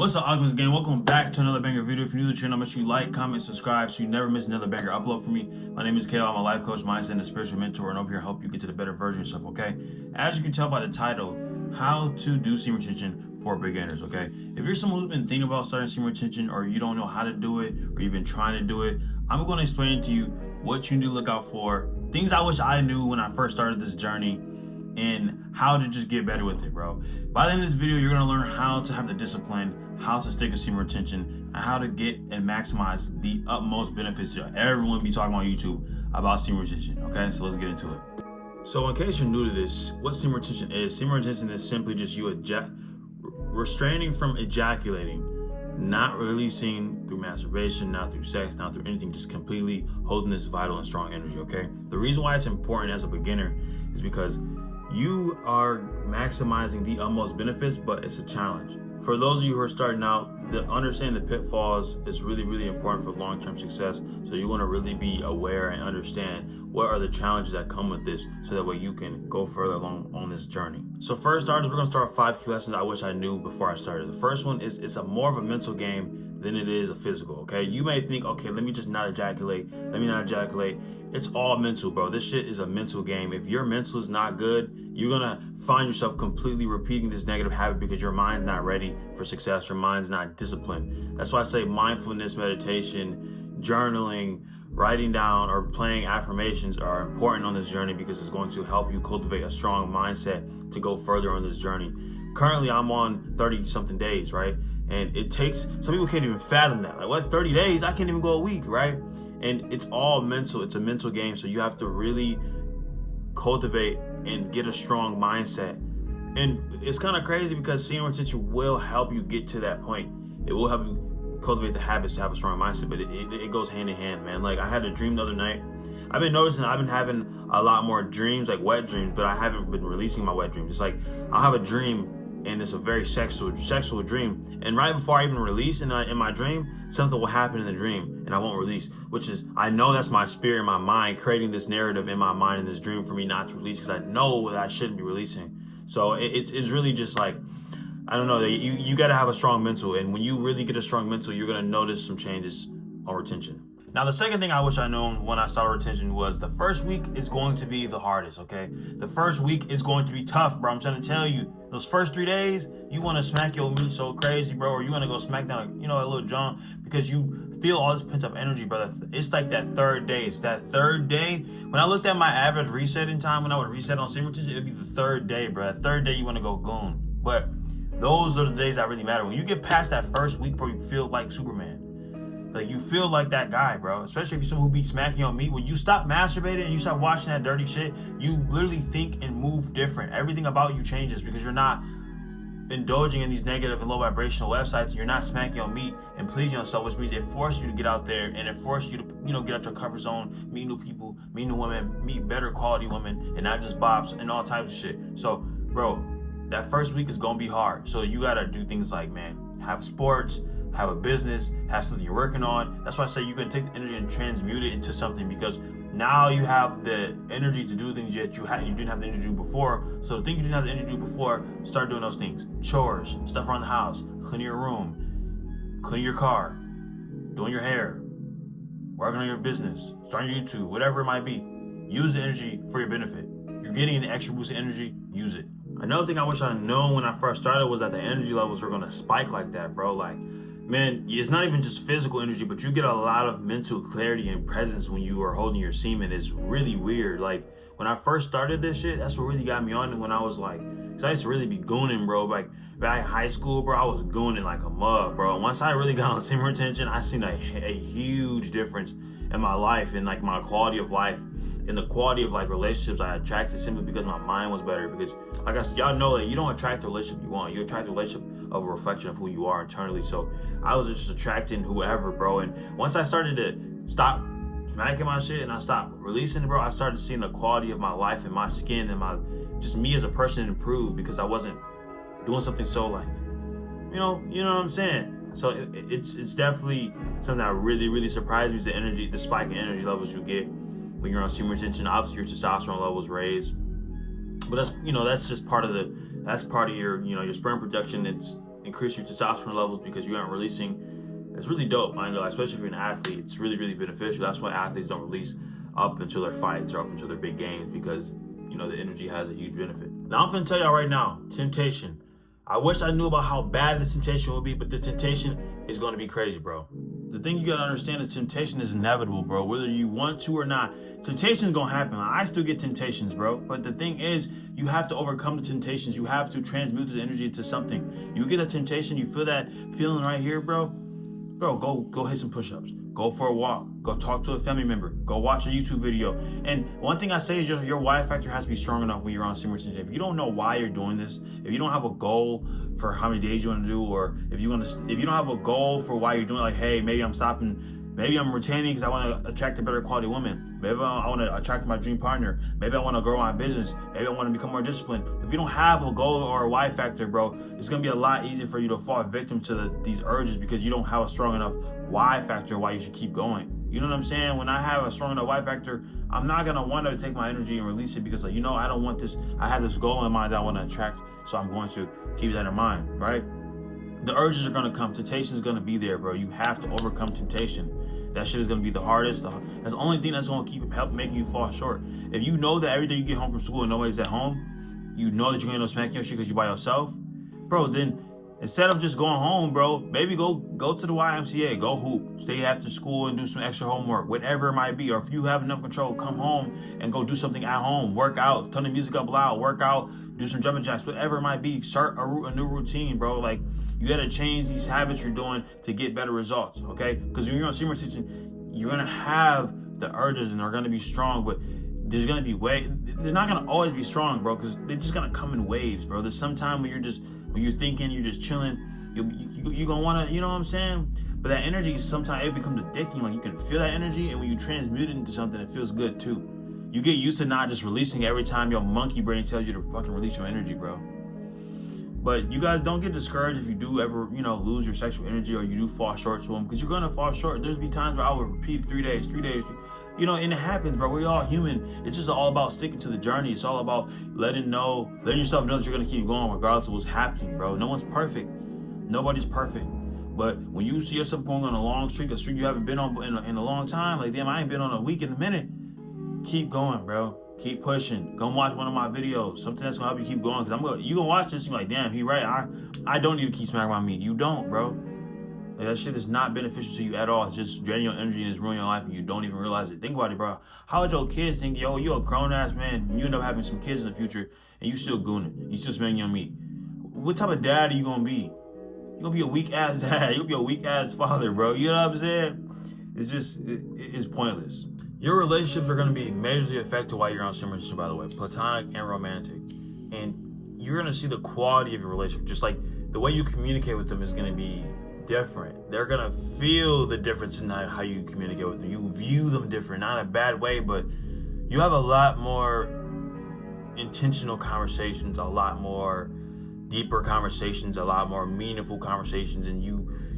What's up, Ogman's Gang? Welcome back to another banger video. If you're new to the channel, make sure you like, comment, subscribe so you never miss another banger upload from me. My name is Kale. I'm a life coach, mindset, and a spiritual mentor, and over here to help you get to the better version of yourself, okay? As you can tell by the title, how to do semen retention for beginners, okay? If you're someone who's been thinking about starting semen retention, or you don't know how to do it, or you've been trying to do it, I'm going to explain to you what you need to look out for, things I wish I knew when I first started this journey, and how to just get better with it, bro. By the end of this video, you're gonna learn how to have the discipline, how to stick with semen retention, and how to get and maximize the utmost benefits that everyone be talking on YouTube about semen retention, okay? So let's get into it. So in case you're new to this, what semen retention is simply just you restraining from ejaculating, not releasing through masturbation, not through sex, not through anything, just completely holding this vital and strong energy, okay? The reason why it's important as a beginner is because you are maximizing the utmost benefits, but it's a challenge. For those of you who are starting out, understanding the pitfalls is really, really important for long-term success. So you want to really be aware and understand what are the challenges that come with this, so that way you can go further along on this journey. So first starters, we're gonna start with 5 key lessons I wish I knew before I started. The first one is it's more of a mental game than it is a physical, okay? You may think, okay, let me just not ejaculate, It's all mental, bro. This shit is a mental game. If your mental is not good, you're gonna find yourself completely repeating this negative habit because your mind's not ready for success, your mind's not disciplined. That's why I say mindfulness, meditation, journaling, writing down, or playing affirmations are important on this journey because it's going to help you cultivate a strong mindset to go further on this journey. Currently, I'm on 30 something days, right? And it takes, some people can't even fathom that. Like, what, 30 days? I can't even go a week, right? And it's all mental. It's a mental game. So you have to really cultivate and get a strong mindset. And it's kind of crazy because semen retention will help you get to that point. It will help you cultivate the habits to have a strong mindset, but it goes hand in hand, man. Like, I had a dream the other night. I've been noticing I've been having a lot more dreams, like wet dreams, but I haven't been releasing my wet dreams. It's like I'll have a dream and it's a very sexual dream, and right before I even release in my dream, something will happen in the dream and I won't release, which is, I know that's my spirit and my mind creating this narrative in my mind in this dream for me not to release, because I know that I shouldn't be releasing. So it's really just like, I don't know, you got to have a strong mental, and when you really get a strong mental, you're going to notice some changes on retention. Now, the second thing I wish I known when I started retention was the first week is going to be the hardest, okay? The first week is going to be tough, bro. I'm trying to tell you, those first 3 days, you want to smack your meat so crazy, bro, or you want to go smack down, a little John, because you feel all this pent-up energy, brother. It's like that third day. It's that third day. When I looked at my average resetting time, when I would reset on semen retention, it would be the third day, bro. That third day, you want to go goon. But those are the days that really matter. When you get past that first week, bro, you feel like Superman. Like, you feel like that guy, bro. Especially if you're someone who be smacking on meat. When you stop masturbating and you stop watching that dirty shit, you literally think and move different. Everything about you changes because you're not indulging in these negative and low vibrational websites. You're not smacking on meat and pleasing yourself, which means it forces you to get out there, and it forces you to, get out your comfort zone, meet new people, meet new women, meet better quality women, and not just bops and all types of shit. So, bro, that first week is gonna be hard. So you gotta do things like, man, have sports, have a business, have something you're working on. That's why I say you can take the energy and transmute it into something, because now you have the energy to do things that you didn't have the energy to do before. So the things you didn't have the energy to do before, start doing those things. Chores, stuff around the house, cleaning your room, cleaning your car, doing your hair, working on your business, starting YouTube, whatever it might be. Use the energy for your benefit. You're getting an extra boost of energy, use it. Another thing I wish I'd known when I first started was that the energy levels were gonna spike like that, bro. Like, man, it's not even just physical energy, but you get a lot of mental clarity and presence when you are holding your semen. It's really weird. Like, when I first started this shit, that's what really got me on it. When I was like, cause I used to really be gooning, bro. Like, back in high school, bro, I was gooning like a mug, bro. And once I really got on semen retention, I seen a huge difference in my life, and like my quality of life, and the quality of like relationships I attracted, simply because my mind was better. Because, like I said, y'all know that you don't attract the relationship you want. You attract the relationship of a reflection of who you are internally. So I was just attracting whoever, bro. And once I started to stop smacking my shit and I stopped releasing it, bro, I started seeing the quality of my life and my skin and just me as a person improve, because I wasn't doing something so like, you know what I'm saying? So it's definitely something that really, really surprised me, is the spike in energy levels you get when you're on semen retention. Obviously your testosterone levels raise, but that's just part of your, your sperm production. It's increase your testosterone levels because you aren't releasing. It's really dope, I ain't gonna lie, especially if you're an athlete. It's really, really beneficial. That's why athletes don't release up until their fights or up until their big games, because the energy has a huge benefit. Now I'm gonna tell y'all right now, temptation. I wish I knew about how bad the temptation would be, but the temptation is gonna be crazy, bro. The thing you gotta understand is temptation is inevitable, bro. Whether you want to or not, temptation is gonna happen. I still get temptations, bro. But the thing is, you have to overcome the temptations. You have to transmute the energy into something. You get a temptation, you feel that feeling right here, bro. Bro, go hit some push-ups. Go for a walk. Go talk to a family member. Go watch a YouTube video. And one thing I say is your why factor has to be strong enough when you're on Semen Retention. If you don't know why you're doing this, if you don't have a goal for how many days you want to do, or if you don't have a goal for why you're doing it, like, hey, maybe I'm stopping, maybe I'm retaining because I want to attract a better quality woman. Maybe I want to attract my dream partner. Maybe I want to grow my business. Maybe I want to become more disciplined. If you don't have a goal or a why factor, bro, it's going to be a lot easier for you to fall victim to these urges because you don't have a strong enough why factor why you should keep going. You know what I'm saying? When I have a strong enough why factor, I'm not going to want to take my energy and release it because, like, I don't want this. I have this goal in mind that I want to attract, so I'm going to keep that in mind, right? The urges are going to come. Temptation is going to be there, bro. You have to overcome temptation. That shit is going to be the hardest. That's the only thing that's going to help making you fall short. If you know that every day you get home from school and nobody's at home, you know that you're going to end up smacking your shit because you're by yourself, bro, then instead of just going home, bro, maybe go to the YMCA, go hoop, stay after school and do some extra homework, whatever it might be. Or if you have enough control, come home and go do something at home, work out, turn the music up loud, work out, do some jumping jacks, whatever it might be. Start a new routine, bro. Like, you got to change these habits you're doing to get better results, okay? Because when you're on Semen Retention, you're going to have the urges and they're going to be strong, but there's going to be they're not going to always be strong, bro, because they're just going to come in waves, bro. There's some time when you're thinking, you're just chilling, you're going to want to, you know what I'm saying? But that energy, sometimes it becomes addicting. Like, you can feel that energy, and when you transmute it into something, it feels good too. You get used to not just releasing every time your monkey brain tells you to fucking release your energy, bro. But you guys don't get discouraged if you do ever, lose your sexual energy or you do fall short to them, because you're going to fall short. There's be times where I would repeat 3 days, and it happens, bro. We're all human. It's just all about sticking to the journey. It's all about letting yourself know that you're going to keep going regardless of what's happening, bro. No one's perfect. Nobody's perfect. But when you see yourself going on a long streak, a streak you haven't been on in a long time, like, damn, I ain't been on a week in a minute. Keep going, bro. Keep pushing. Go watch one of my videos. Something that's gonna help you keep going. Cause you gonna watch this and you're like, damn, he right. I don't need to keep smacking my meat. You don't, bro. Like, that shit is not beneficial to you at all. It's just draining your energy and it's ruining your life and you don't even realize it. Think about it, bro. How would your kids think, yo, you a grown ass man, and you end up having some kids in the future and you still gooning, you still smacking your meat? What type of dad are you gonna be? You're gonna be a weak ass dad. You're gonna be a weak ass father, bro. You know what I'm saying? It's just, it's pointless. Your relationships are going to be majorly affected while you're on Semen Retention, by the way, platonic and romantic. And you're going to see the quality of your relationship. Just like the way you communicate with them is going to be different. They're going to feel the difference in how you communicate with them. You view them different, not in a bad way, but you have a lot more intentional conversations, a lot more deeper conversations, a lot more meaningful conversations, and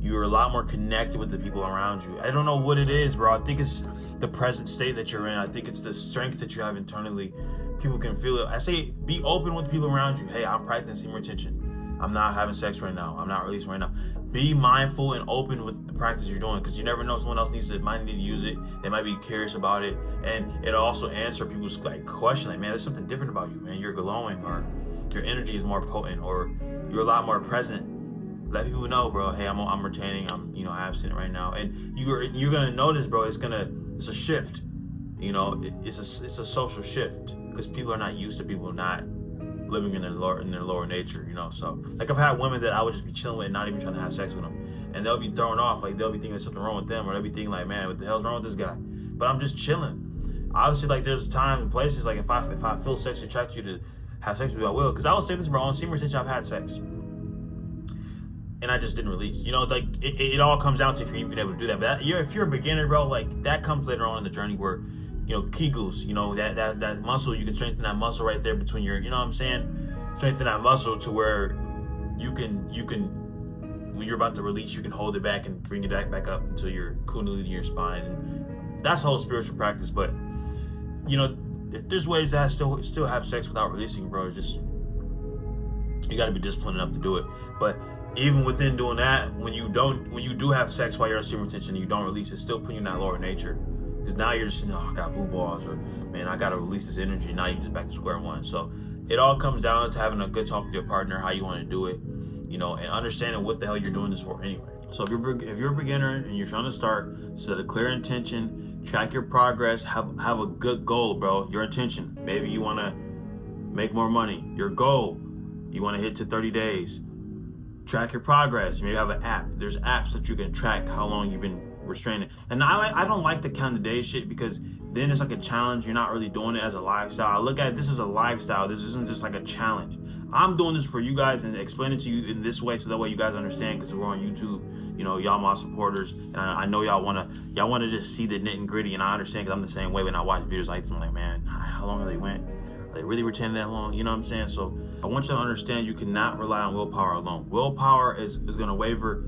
you're a lot more connected with the people around you. I don't know what it is, bro. I think it's the present state that you're in. I think it's the strength that you have internally. People can feel it. I say be open with the people around you. Hey, I'm practicing Semen Retention. I'm not having sex right now. I'm not releasing right now. Be mindful and open with the practice you're doing, because you never know, someone else might need to use it. They might be curious about it, and it'll also answer people's questions. Like, man, there's something different about you, man. You're glowing, or your energy is more potent, or you're a lot more present. Let people know, bro. Hey, I'm retaining. I'm abstinent right now, and you're gonna notice, bro. It's a shift. It's a social shift, because people are not used to people not living in their lower nature. So, like, I've had women that I would just be chilling with and not even trying to have sex with them, and they'll be thrown off. Like, they'll be thinking there's something wrong with them, or they'll be thinking like, man, what the hell's wrong with this guy? But I'm just chilling. Obviously, like, there's times and places, like, if I feel sexually attracted to have sex with you, I will. Because I will say this, bro. On Semen Retention, I've had sex, and I just didn't release. Like, it all comes down to if you're even able to do that. But if you're a beginner, bro, like, that comes later on in the journey where, Kegels, that muscle, you can strengthen that muscle right there between your, strengthen that muscle to where you can, when you're about to release, you can hold it back and bring it back up until your kundalini in your spine. And that's whole spiritual practice. But, there's ways that I still have sex without releasing, bro. Just, you got to be disciplined enough to do it. But even within doing that, when you do have sex while you're on semen retention and you don't release, it's still putting you in that lower nature. Because now you're just, I got blue balls, or man, I gotta release this energy. Now you're just back to square one. So it all comes down to having a good talk with your partner, how you want to do it, and understanding what the hell you're doing this for anyway. So if you're a beginner and you're trying to start, set a clear intention, track your progress, have a good goal, bro. Your intention. Maybe you want to make more money. Your goal, you want to hit to 30 days. Track your progress. Maybe have an app. There's apps that you can track how long you've been restraining. And I don't like the count of days shit, because then it's like a challenge. You're not really doing it as a lifestyle. I look at it, this is a lifestyle. This isn't just like a challenge. I'm doing this for you guys and explaining to you in this way, so that way you guys understand, because we're on YouTube. Y'all my supporters, and I know y'all wanna just see the nit and gritty, and I understand, because I'm the same way when I watch videos like this. I'm like, man, how long have they went? Are they really retaining that long? You know what I'm saying? So I want you to understand, you cannot rely on willpower alone. Willpower is gonna waver.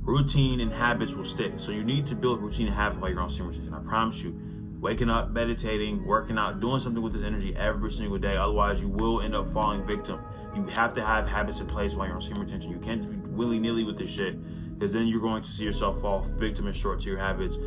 Routine and habits will stick. So you need to build routine and habits while you're on semen retention. I promise you. Waking up, meditating, working out, doing something with this energy every single day. Otherwise, you will end up falling victim. You have to have habits in place while you're on semen retention. You can't be willy-nilly with this shit, because then you're going to see yourself fall victim and short to your habits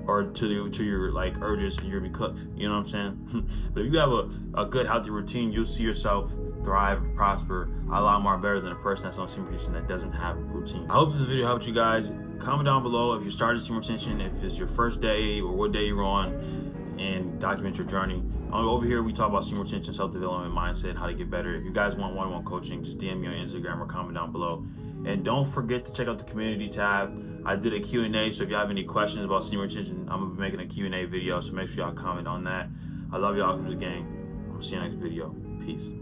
or to your like urges, and you're gonna be cooked. You know what I'm saying? But if you have a good healthy routine, you'll see yourself thrive and prosper a lot more better than a person that's on semen retention that doesn't have a routine. I hope this video helped you guys. Comment down below if you started semen retention, if it's your first day or what day you're on, and document your journey. Over here, we talk about semen retention, self-development, mindset, and how to get better. If you guys want one-on-one coaching, just DM me on Instagram or comment down below. And don't forget to check out the community tab. I did a Q&A, so if you have any questions about semen retention, I'm gonna be making a Q&A video, so make sure y'all comment on that. I love y'all, Alchemist Gang. I'll see you next video. Peace.